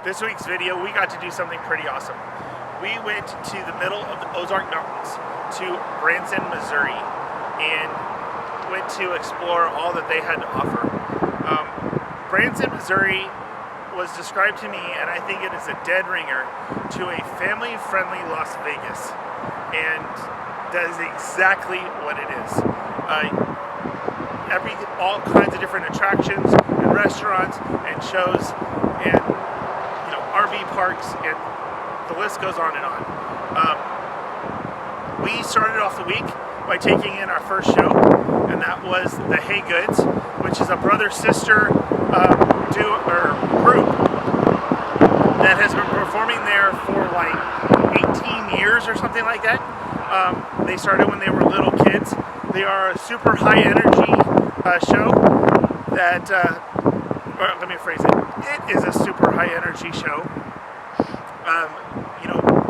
This week's video, we got to do something pretty awesome. We went to the middle of the Ozark Mountains to Branson, Missouri, and went to explore all that they had to offer. Branson, Missouri was described to me, and I think it is a dead ringer, to a family-friendly Las Vegas, and that is exactly what it is. All kinds of different attractions and restaurants and shows and RV parks, and the list goes on and on. We started off the week by taking in our first show, and that was the Hey Goods, which is a brother-sister group that has been performing there for like 18 years or something like that. They started when they were little kids. They are a super high energy show that, let me phrase it, it is a super high energy show.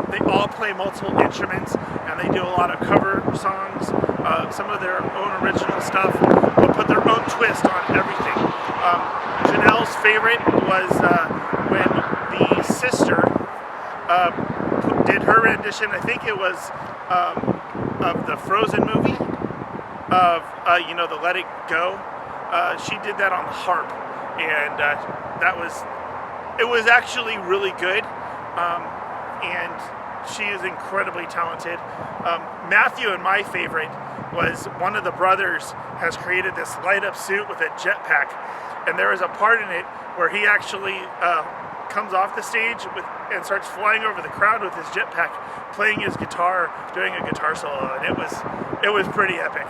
They all play multiple instruments, and they do a lot of cover songs, some of their own original stuff, but put their own twist on everything. Janelle's favorite was when the sister did her rendition. I think it was of the Frozen movie, of the Let It Go. She did that on the harp, and it was actually really good. And she is incredibly talented. Matthew, and my favorite, was one of the brothers has created this light up suit with a jetpack, and there is a part in it where he actually comes off the stage and starts flying over the crowd with his jetpack, playing his guitar, doing a guitar solo, and it was pretty epic.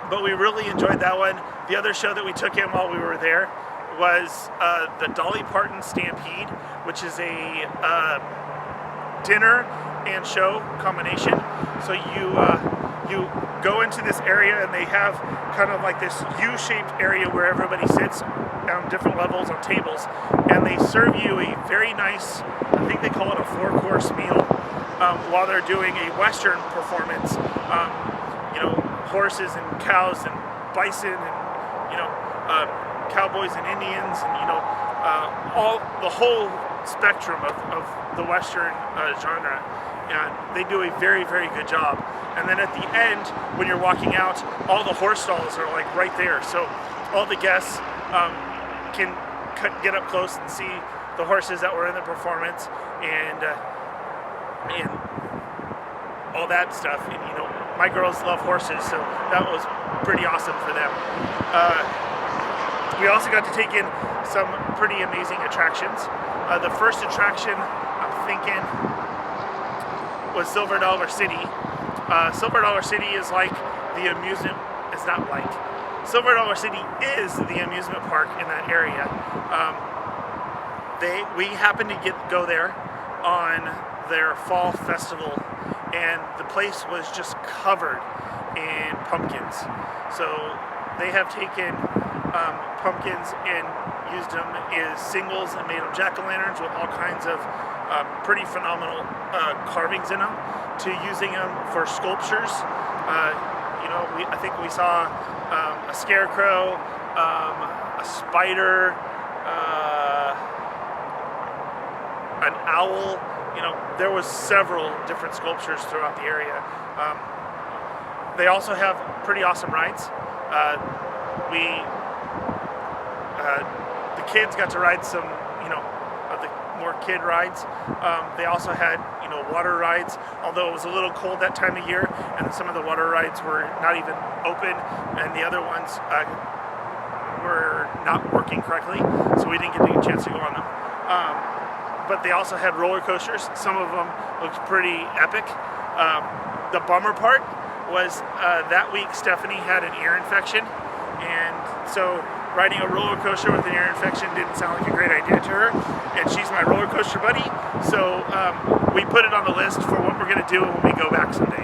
But we really enjoyed that one. The other show that we took in while we were there was the Dolly Parton Stampede, which is a dinner and show combination. So you go into this area, and they have kind of like this U-shaped area where everybody sits on different levels on tables, and they serve you a very nice, I think they call it a 4-course meal, while they're doing a Western performance. Horses and cows and bison and cowboys and Indians, and the whole spectrum of the Western genre, and they do a very, very good job. And then at the end, when you're walking out, all the horse stalls are like right there, so all the guests can get up close and see the horses that were in the performance, and all that stuff. And my girls love horses, so that was pretty awesome for them. We also got to take in some pretty amazing attractions. The first attraction, I'm thinking, was Silver Dollar City. Silver Dollar City is like the amusement, it's not like, Silver Dollar City is the amusement park in that area. We happened to go there on their fall festival, and the place was just covered in pumpkins. So they have taken pumpkins and used them as singles and made them jack-o'-lanterns with all kinds of pretty phenomenal carvings in them, to using them for sculptures. I think we saw a scarecrow, a spider, an owl. There was several different sculptures throughout the area. They also have pretty awesome rides. The kids got to ride some, of the more kid rides. They also had, water rides, although it was a little cold that time of year, and some of the water rides were not even open, and the other ones were not working correctly, so we didn't get a chance to go on them. But they also had roller coasters. Some of them looked pretty epic. The bummer part was that week Stephanie had an ear infection, and so riding a roller coaster with an ear infection didn't sound like a great idea to her, and she's my roller coaster buddy, so we put it on the list for what we're going to do when we go back someday.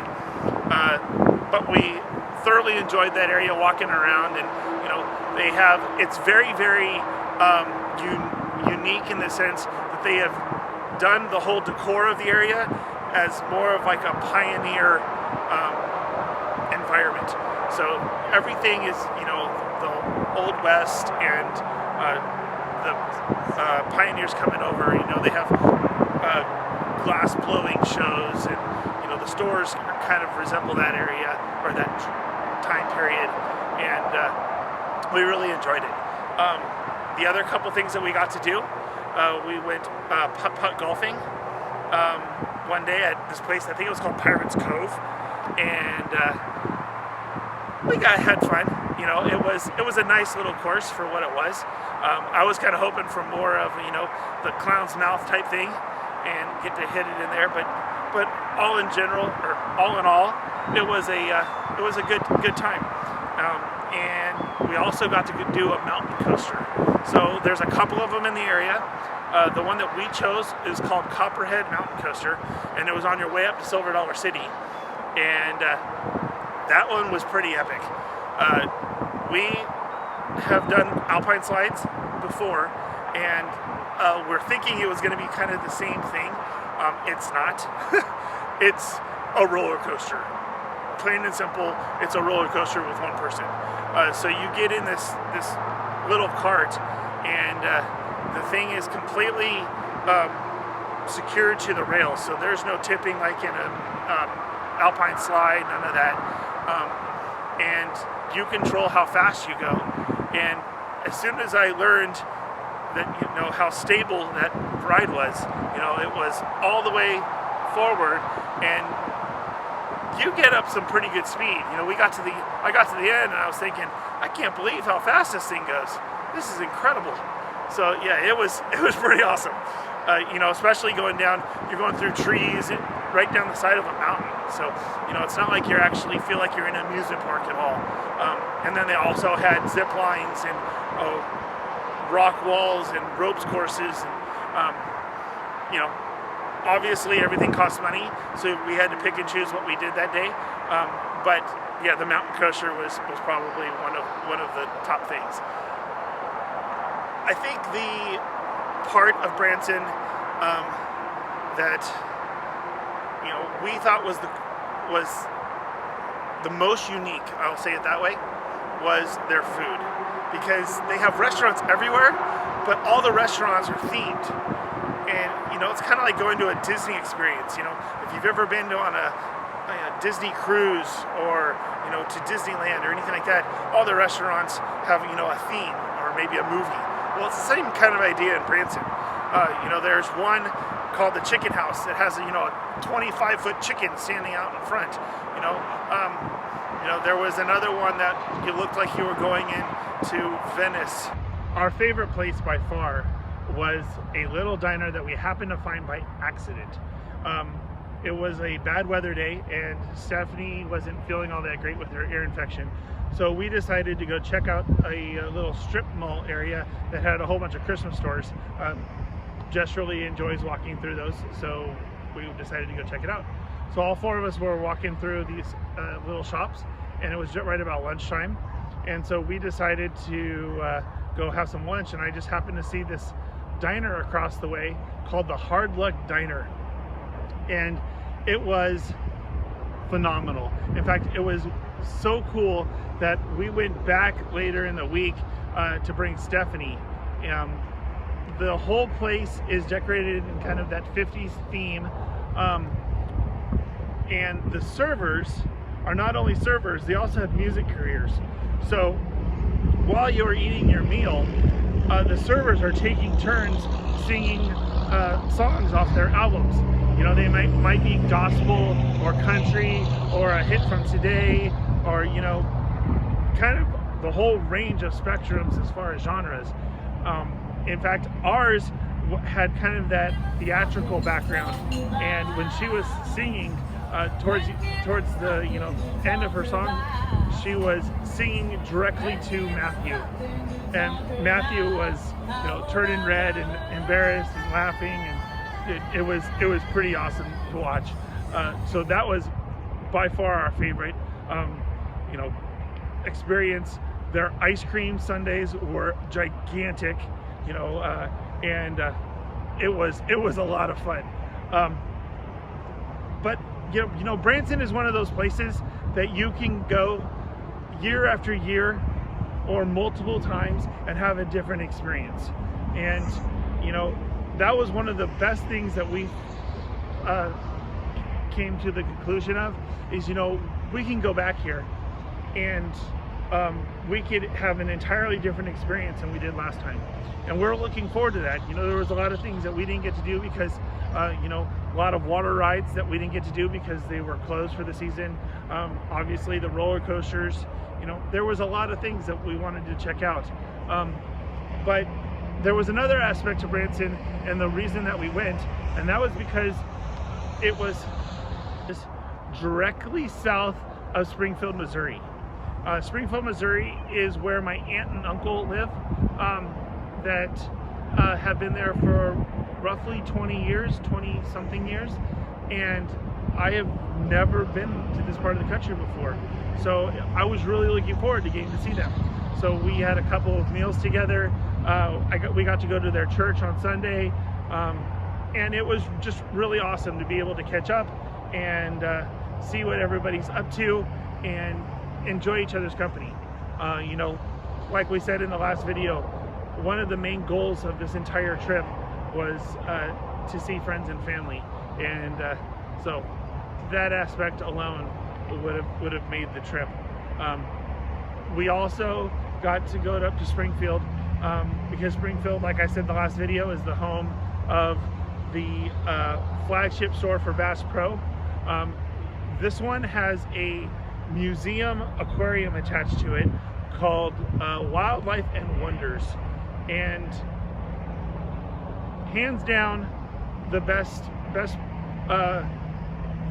But we thoroughly enjoyed that area, walking around, and it's very, very unique in the sense that they have done the whole decor of the area as more of like a pioneer environment. So everything is, the Old West and the pioneers coming over. You know, they have glass blowing shows, and you know the stores kind of resemble that area or that time period, and we really enjoyed it. The other couple things that we got to do, we went putt-putt golfing one day at this place. I think it was called Pirates Cove, and we had fun. You know, it was a nice little course for what it was. I was kind of hoping for more of, you know, the clown's mouth type thing and get to hit it in there, but all in general, or all in all, it was a good time. And we also got to do a mountain coaster. So there's a couple of them in the area. The one that we chose is called Copperhead Mountain Coaster, and it was on your way up to Silver Dollar City, and that one was pretty epic. We have done alpine slides before, and we're thinking it was going to be kind of the same thing. It's not. It's a roller coaster. Plain and simple, it's a roller coaster with one person. So you get in this little cart, and the thing is completely secured to the rails, so there's no tipping like in a alpine slide, none of that. And you control how fast you go. And as soon as I learned that, you know, how stable that ride was, you know, it was all the way forward, and you get up some pretty good speed. You know, I got to the end, and I was thinking, I can't believe how fast this thing goes. This is incredible. So yeah, it was pretty awesome. You know, especially going down, you're going through trees right down the side of a mountain. So, you know, it's not like you actually feel like you're in an amusement park at all. And then they also had zip lines and rock walls and ropes courses. And, you know, obviously everything costs money, so we had to pick and choose what we did that day. But yeah, the mountain coaster was probably one of the top things. I think the part of Branson that, you know, we thought was the most unique, I'll say it that way, was their food, because they have restaurants everywhere, but all the restaurants are themed. And you know, it's kind of like going to a Disney experience. You know, if you've ever been on a Disney cruise, or you know, to Disneyland or anything like that, all the restaurants have, you know, a theme or maybe a movie. Well, it's the same kind of idea in Branson. You know, there's one called the Chicken House that has, you know, a 25-foot chicken standing out in front. You know, there was another one that you looked like you were going into Venice. Our favorite place by far was a little diner that we happened to find by accident. It was a bad weather day, and Stephanie wasn't feeling all that great with her ear infection. So we decided to go check out a little strip mall area that had a whole bunch of Christmas stores. Jess really enjoys walking through those, so we decided to go check it out. So all four of us were walking through these little shops, and it was right about lunchtime. And so we decided to go have some lunch, and I just happened to see this diner across the way called the Hard Luck Diner. And it was phenomenal. In fact, it was so cool that we went back later in the week to bring Stephanie. The whole place is decorated in kind of that 50s theme, and the servers are not only servers, they also have music careers. So while you're eating your meal, the servers are taking turns singing songs off their albums. You know, they might be gospel or country or a hit from today, or, you know, kind of the whole range of spectrums as far as genres. In fact, ours had kind of that theatrical background, and when she was singing towards the, you know, end of her song, she was singing directly to Matthew, and Matthew was, you know, turning red and embarrassed and laughing, and it was pretty awesome to watch. So that was by far our favorite, you know, experience. Their ice cream sundaes were gigantic, you know, and it was a lot of fun. But you know, Branson is one of those places that you can go year after year or multiple times and have a different experience. And you know, that was one of the best things that we came to the conclusion of, is, you know, we can go back here and we could have an entirely different experience than we did last time. And we're looking forward to that. You know, there was a lot of things that we didn't get to do because, you know, a lot of water rides that we didn't get to do because they were closed for the season. Obviously the roller coasters, you know, there was a lot of things that we wanted to check out. But there was another aspect to Branson, and the reason that we went, and that was because it was just directly south of Springfield, Missouri. Springfield, Missouri is where my aunt and uncle live, that have been there for roughly 20 years, 20 something years, and I have never been to this part of the country before. So I was really looking forward to getting to see them. So we had a couple of meals together. We got to go to their church on Sunday, and it was just really awesome to be able to catch up and see what everybody's up to and enjoy each other's company. You know, like we said in the last video, one of the main goals of this entire trip was to see friends and family, and so that aspect alone would have made the trip. We also got to go up to Springfield because Springfield, like I said in the last video, is the home of the flagship store for Bass Pro. This one has a museum aquarium attached to it called Wildlife and Wonders, and hands down the best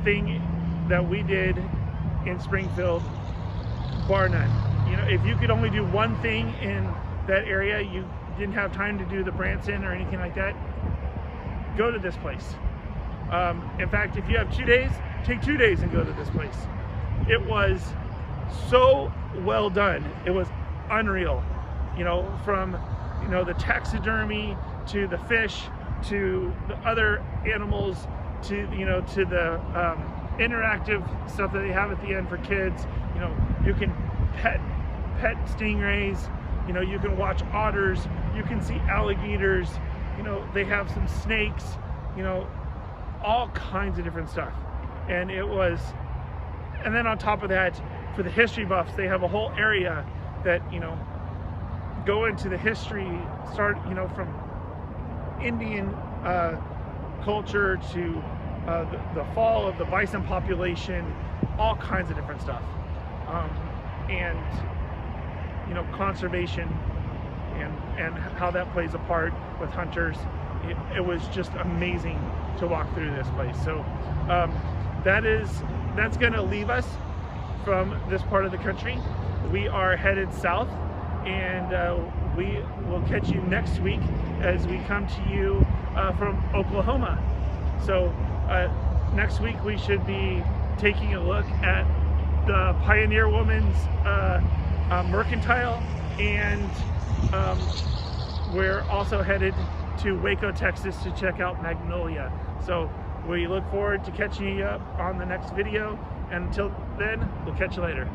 thing that we did in Springfield, bar none. You know, if you could only do one thing in that area, you didn't have time to do the Branson or anything like that, go to this place. In fact, if you have 2 days, take 2 days and go to this place. It was so well done. It was unreal. You know, from, you know, the taxidermy to the fish to the other animals to, you know, to the interactive stuff that they have at the end for kids. You know, you can pet stingrays, you know, you can watch otters, you can see alligators, you know, they have some snakes, you know, all kinds of different stuff. And it was, and then on top of that, for the history buffs, they have a whole area that, you know, go into the history, start, you know, from Indian culture to the fall of the bison population, all kinds of different stuff. And, you know, conservation and how that plays a part with hunters. It was just amazing to walk through this place. So that's going to leave us from this part of the country. We are headed south, and we will catch you next week as we come to you from Oklahoma. So next week we should be taking a look at the Pioneer Woman's mercantile, and we're also headed to Waco, Texas to check out Magnolia. So we look forward to catching you up on the next video, and until then, we'll catch you later.